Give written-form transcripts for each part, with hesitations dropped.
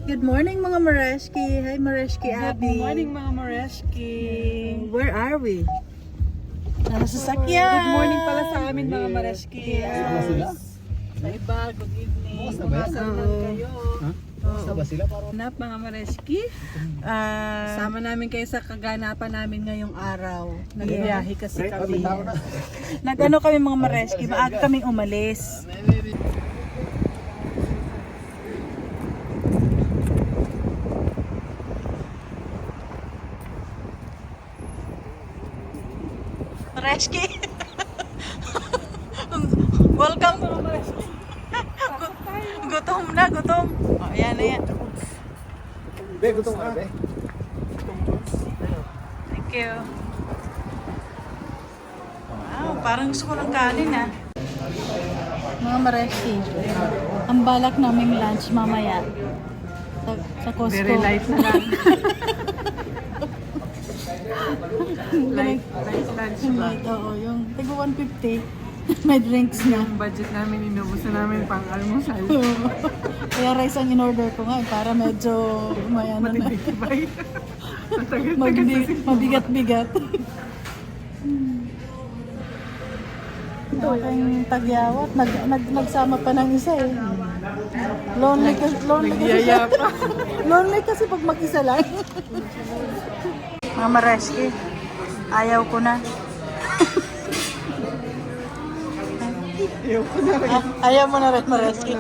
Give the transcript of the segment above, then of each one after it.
Good morning mga Mareshki. Hi Mareshki Abby. Good morning mga Mareshki. Where are we? Nasa sasakyan. Good morning pala sa amin mga Mareshki. Sa iba, good evening. Kumasalan kayo. Basta ba sila para? Hanap mga Mareshki. Sama namin kayo sa kaganapan namin ngayong araw. Nagbiyahe kasi kami. Nag-ano kami mga Mareshki, maaga kaming umalis. Mareshki. Welcome to Mareshki. Gutom na, gutom. Oh, ayan na yan. Be, gutom ka, be. Thank you. Wow, parang gusto ko ng kanin ah. Mga Mareshki, ang balak naming lunch mamaya sa Costco. Very light na lang. light lunch ba? Light, oo, yung tigo 150. May drinks na. Yung budget namin, inubos na namin pang almusal. Kaya rice ang in-order ko nga para medyo may ano na. Matitibay. Mabigat-bigat. Aking tagyawat, nagsama pa ng isa eh. Lonely kasi Nagyaya pa. lonely kasi pag mag-isa lang. Mga Mareshki, ayaw ko na. Ayaw mo na rin, Mareshki.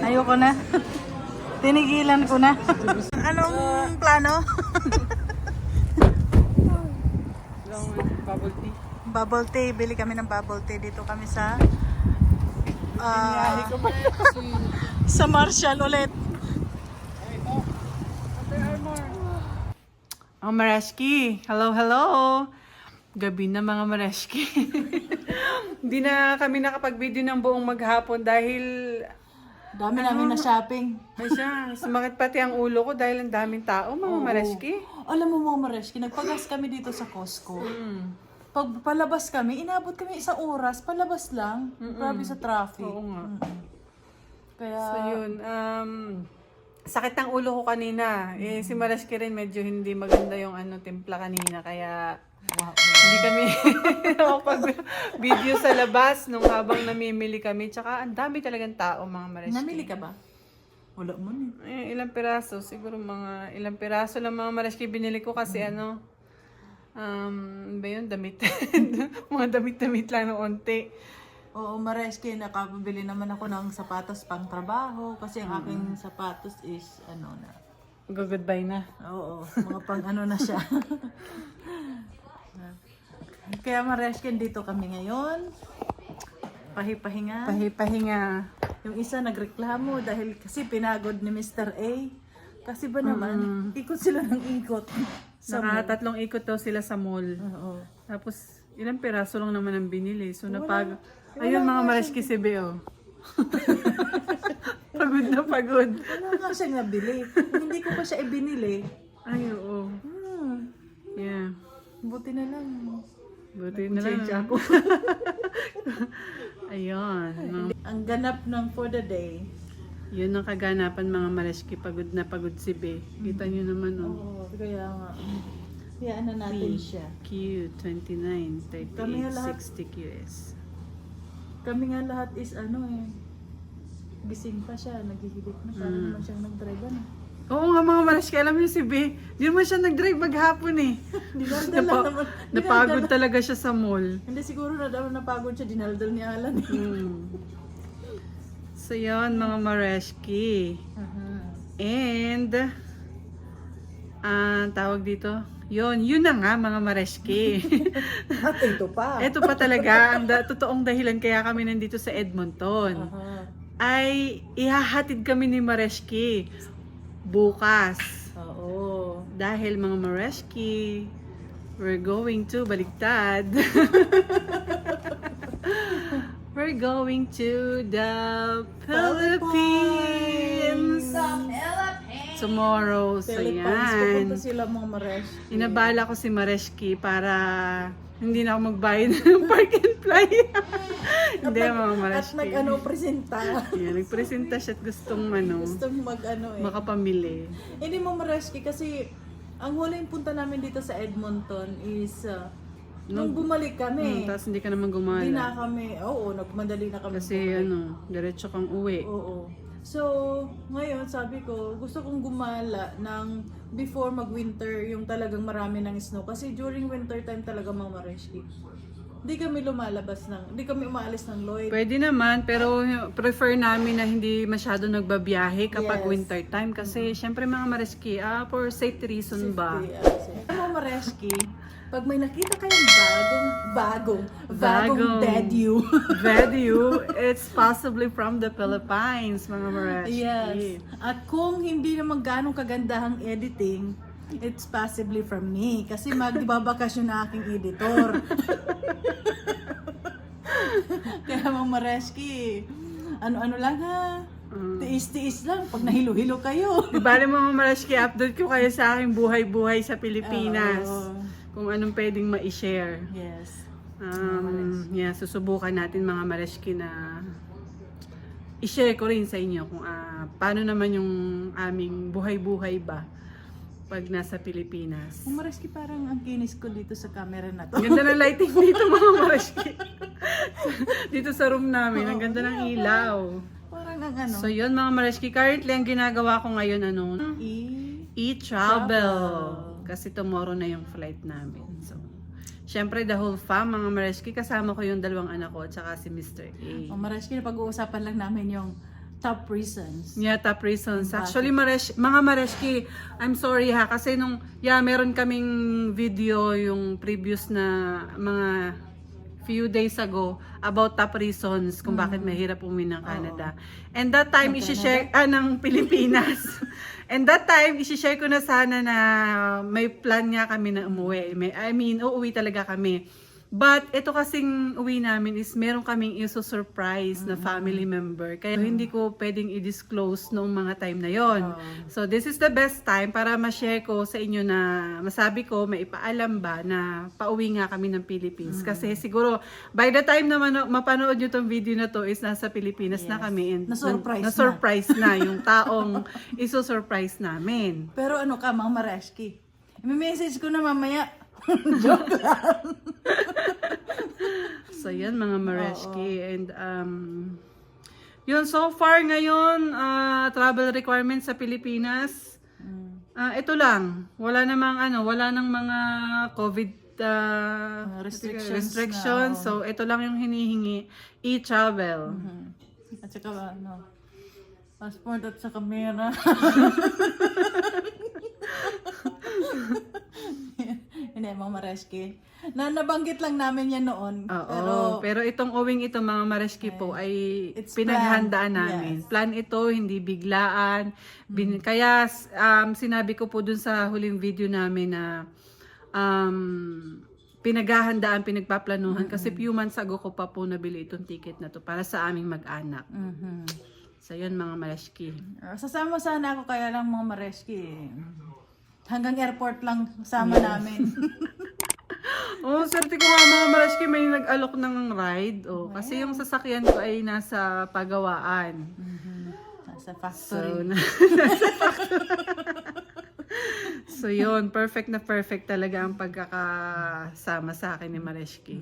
Ayaw ko na. Tinigilan ko na. Anong plano? Bubble tea. Bubble tea. Bili kami ng bubble tea. Dito kami sa sa Marshall ulit. Oh, Mareshki. Hello, hello. Gabi na mga Mareshki. Hindi na kami nakapag-video ng buong maghapon dahil Dami namin na shopping. ay siya, sumakit pati ang ulo ko dahil ang daming tao mga Mareshki. Alam mo mga Mareshki, nagpagas kami dito sa Costco. Pag palabas kami, inabot kami isang oras, palabas lang. Grabe sa traffic. Oo nga. Kaya, So yun, sakit ng ulo ko kanina. Eh, si Mareshki rin medyo hindi maganda yung timpla kanina kaya hindi kami nakapag-video sa labas nung habang namimili kami. Tsaka ang dami talagang tao mga Mareshki. namili ka ba? Wala mo ni. Ilang piraso, siguro mga ilang piraso lang mga Mareshki binili ko kasi ba yun, damit. Mga damit-damit lang ng onte. Oo, Mareshki, nakabili naman ako ng sapatos pang trabaho kasi ang aking sapatos is na. Goodbye na. Oo, mga pang na siya. Kaya Mareshki, dito kami ngayon. Pahipahinga. Pahinga. Yung isa nagreklamo dahil kasi pinagod ni Mr. A. Kasi ba naman, ikot sila ng ikot. Tatlong ikot daw sila sa mall. Oo. Tapos, ilang piraso lang naman ang binili. So, ayun mga Mareshki si Beo. Pagod na pagod. Wala nga siya nabili. Hindi ko pa siya ibinili. Ay, oo. Yeah. Buti na lang. Buti na lang. Change ako. Ayun. Ang ganap ng for the day. Yun ang kaganapan mga Mareshki. Pagod na pagod si Be. Kita nyo naman, Oo, kaya nga. Hayaan na natin siya. Q29, Kami nga lahat. 38, 60 QS. Kami nga lahat is gising pa siya, naghihilip na. Para naman siyang nag-drive Oo nga mga Mareshki, alam niyo si Be, di naman siya nag-drive maghapon eh. Dinaldal naman. Napagod talaga siya sa mall. Hindi siguro napagod siya, dinaldal ni Alan. So yun mga Mareshki. And, tawag dito, yun na nga mga Mareshki. At ito pa. Ito pa talaga, ang totoong dahilan kaya kami nandito sa Edmonton. Ay ihahatid kami ni Mareshki bukas. Oo. Dahil mga Mareshki, we're going to baliktad. We're going to the Philippines tomorrow. So Philippines, pupunta yan. sila mga Mareshki. Inabala ko si Mareshki para Hindi na ako magbayad ng park and fly. Hindi, mga At Marashki. presenta. Yeah, nagpresenta siya at gustong Gustong makapamili. Hindi mo Marashki kasi ang huling punta namin dito sa Edmonton is nung bumalik kami. Tapos hindi ka naman Hindi na gumala. kami, nagmadali na kami. Kasi diretso kang uwi. Oo. So, ngayon sabi ko, gusto kong gumala ng before mag-winter, yung talagang marami ng snow. Kasi during winter time talaga mga Mareshki. Hindi kami hindi kami umaalis ng Lloyd. Pwede naman, pero prefer namin na hindi masyado nagbabiyahe kapag Yes. winter time. Kasi syempre mga Mariski, for safety reason ba? Mga Mareshki, pag may nakita kayong bagong Bedu. Value, it's possibly from the Philippines, mga Mariski. Yes. At kung hindi naman ganong kagandahang editing, it's possibly from me. Kasi magbabakasyon na aking editor. Kaya mga Mareski, ano-ano lang ha. Tiis-tiis lang pag nahilo-hilo kayo. Di bale mga Mariski, update ko kayo sa aking buhay-buhay sa Pilipinas. Oo. Kung anong pwedeng ma-share. Yes. Susubukan natin mga Mariski na i-share ko rin sa inyo kung paano naman yung aming buhay-buhay ba pag nasa Pilipinas. Mga Mareski, parang ang kinis ko dito sa camera na to. Ang ganda ng lighting dito mga Mariski. Dito sa room namin, ang ganda ng ilaw. Parang ang So yun mga Mariski, currently ang ginagawa ko ngayon e-travel. Kasi tomorrow na yung flight namin. So, syempre the whole fam, mga Mariski, kasama ko yung dalawang anak ko at saka si Mr. A. Mga Mareski, pag-uusapan lang namin yung top reasons. Yeah, top reasons. Actually, mga Mariski, I'm sorry ha, kasi meron kaming video yung previous na mga few days ago about top reasons kung bakit mahirap umuwi ng Canada. And that time, isi-share, ng Pilipinas. And that time, isi-share ko na sana na may plan nga kami na umuwi. Uuwi talaga kami. But ito kasing uwi namin is meron kaming iso-surprise na family member. Kaya hindi ko pwedeng i-disclose noong mga time na yon. So this is the best time para ma-share ko sa inyo na masabi ko, maipaalam ba na pauwi nga kami ng Philippines. Kasi siguro by the time na mapanood nyo tong video na to is nasa Pilipinas na kami. And na-surprise na yung taong iso-surprise namin. Pero mga Mareski, i-message ko na mamaya. Joke lang. So yan mga Mariski. And yun, so far ngayon, travel requirements sa Pilipinas, ito lang. Wala nang mga COVID restrictions. So ito lang yung hinihingi, e-travel. At saka passport at sa camera. Hindi, mga Mareski. Nabanggit lang namin yan noon. Pero itong uwing ito mga Mariski po ay pinaghandaan namin. Plan ito, hindi biglaan. Kaya sinabi ko po dun sa huling video namin na pinaghahandaan, pinagpaplanuhan. Kasi few months ago ko pa po nabili itong ticket na to para sa aming mag-anak. So yun mga Mariski. Sasama sana ako kaya lang mga Mareski. Hanggang airport lang sama namin. Swerte ko nga mga Mariski, may nag-alok ng ride. Kasi yung sasakyan ko ay nasa pagawaan. Nasa factory. So yun, perfect na perfect talaga ang pagkakasama sa akin ni Mariski.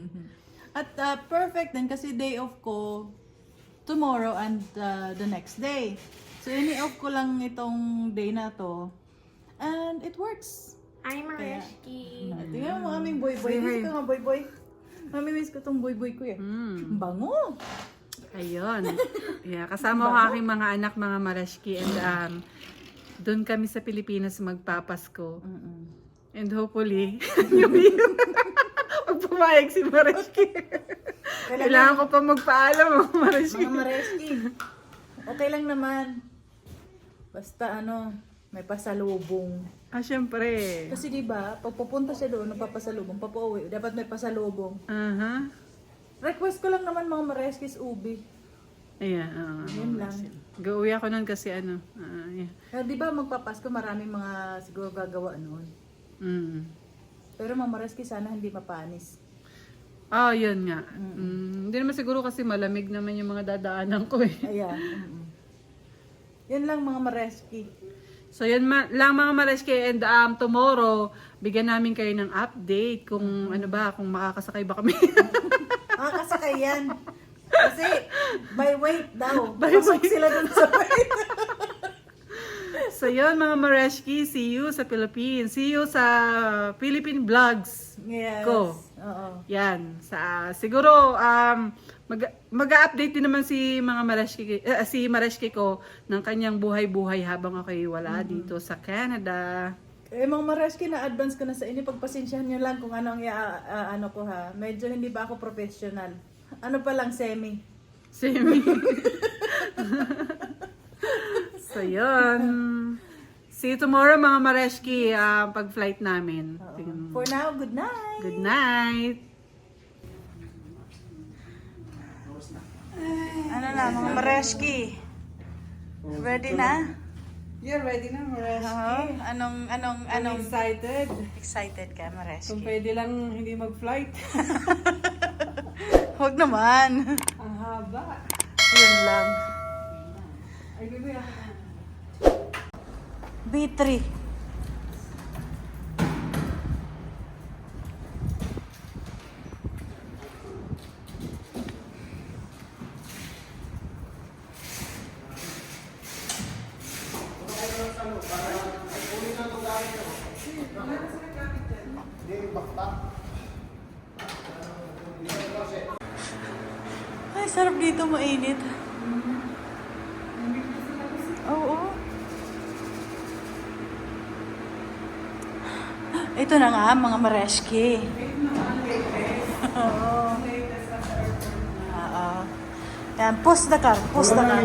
At perfect din kasi day off ko tomorrow and the next day. So ini-off ko lang itong day na to. And it works. I'm Mariski. Tingnan mo aming boy-boy. Miss ko nga boy-boy. Mami, miss ko tong boy-boy ko eh. Bango. Ayun. Yeah, kasama ko aking mga anak, mga Mariski. And doon kami sa Pilipinas magpapasko. And hopefully, magpumayag si Mariski. Kailangan ko pa magpaalam mga Mariski. Mga Mareski. Okay lang naman. Basta may pasalubong. Syempre. Kasi diba, pag pupunta siya doon, papasalubong, papauwi, dapat may pasalubong. Request ko lang naman mga Mareskis ubi. Ayan. Yun lang. Gauwi ako nun kasi yeah. Diba magpapasko, maraming mga siguro gagawa noon. Mm. Pero mga Mareski, sana hindi mapanis. Ah, yun nga. Hindi naman siguro kasi malamig naman yung mga dadaanan ko eh. Ayan. Yan lang mga mareski. So yan lang mga Mareski, and tomorrow bigyan namin kayo ng update kung ano ba, kung makakasakay ba kami. Kasakay yan. Kasi by weight daw. By Pasok weight. sila dun sa weight. So yun mga Mareski, see you sa Philippines. See you sa Philippine Vlogs. Yes. Ko. Oo. Yan. Siguro mag-update din naman si mga si Mareski ko ng kanyang buhay-buhay habang ako'y wala dito sa Canada. Mga mareski na advance ko na sa inyo. Pagpasensyahan nyo lang kung ano ang ano ko ha. Medyo hindi ba ako professional. Ano pa lang, semi. Semi. So yun. See you tomorrow mga Mareski pag flight namin. For now, good night. Good night. Ano na, mga mareski? Ready na? You're ready na, Mareski. Anong Excited? excited ka, Kung mareski? pwede lang hindi mag-flight. Huwag naman. Ang haba. Yun lang. Ay, bebe, B3. Ay, sarap dito, mainit. Oo. Ito na nga, mga mareski. Oo. Oo. Yan, post the car. Post the car.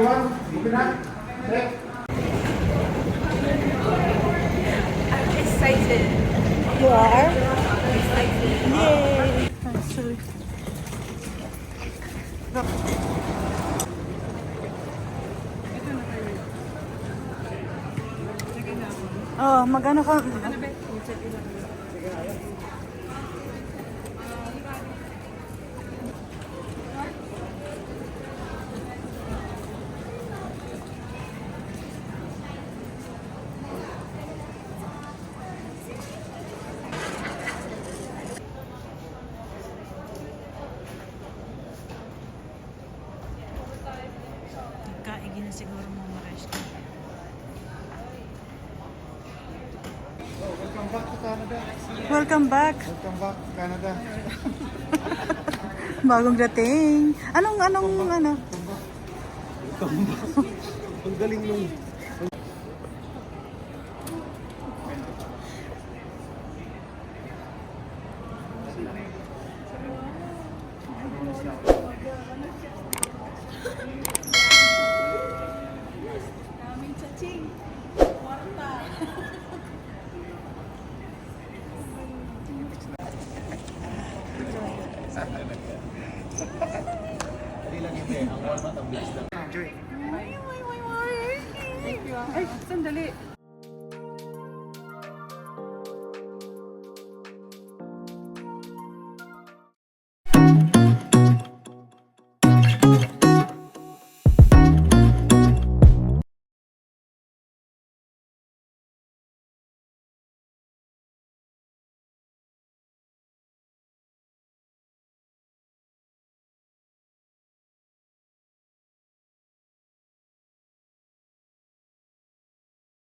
Excited. You are? Excited. Yay! Actually. Oh, magano ka? Kaigi na siguro mga mareski. Welcome back to Canada. Welcome back. Welcome back to Canada. Bagong dating. Anong ano? Ang galing nung... Daming chaching. Kwarta. Hindi lang hindi. Ang warm at ang bilis lang. Ay, sandali.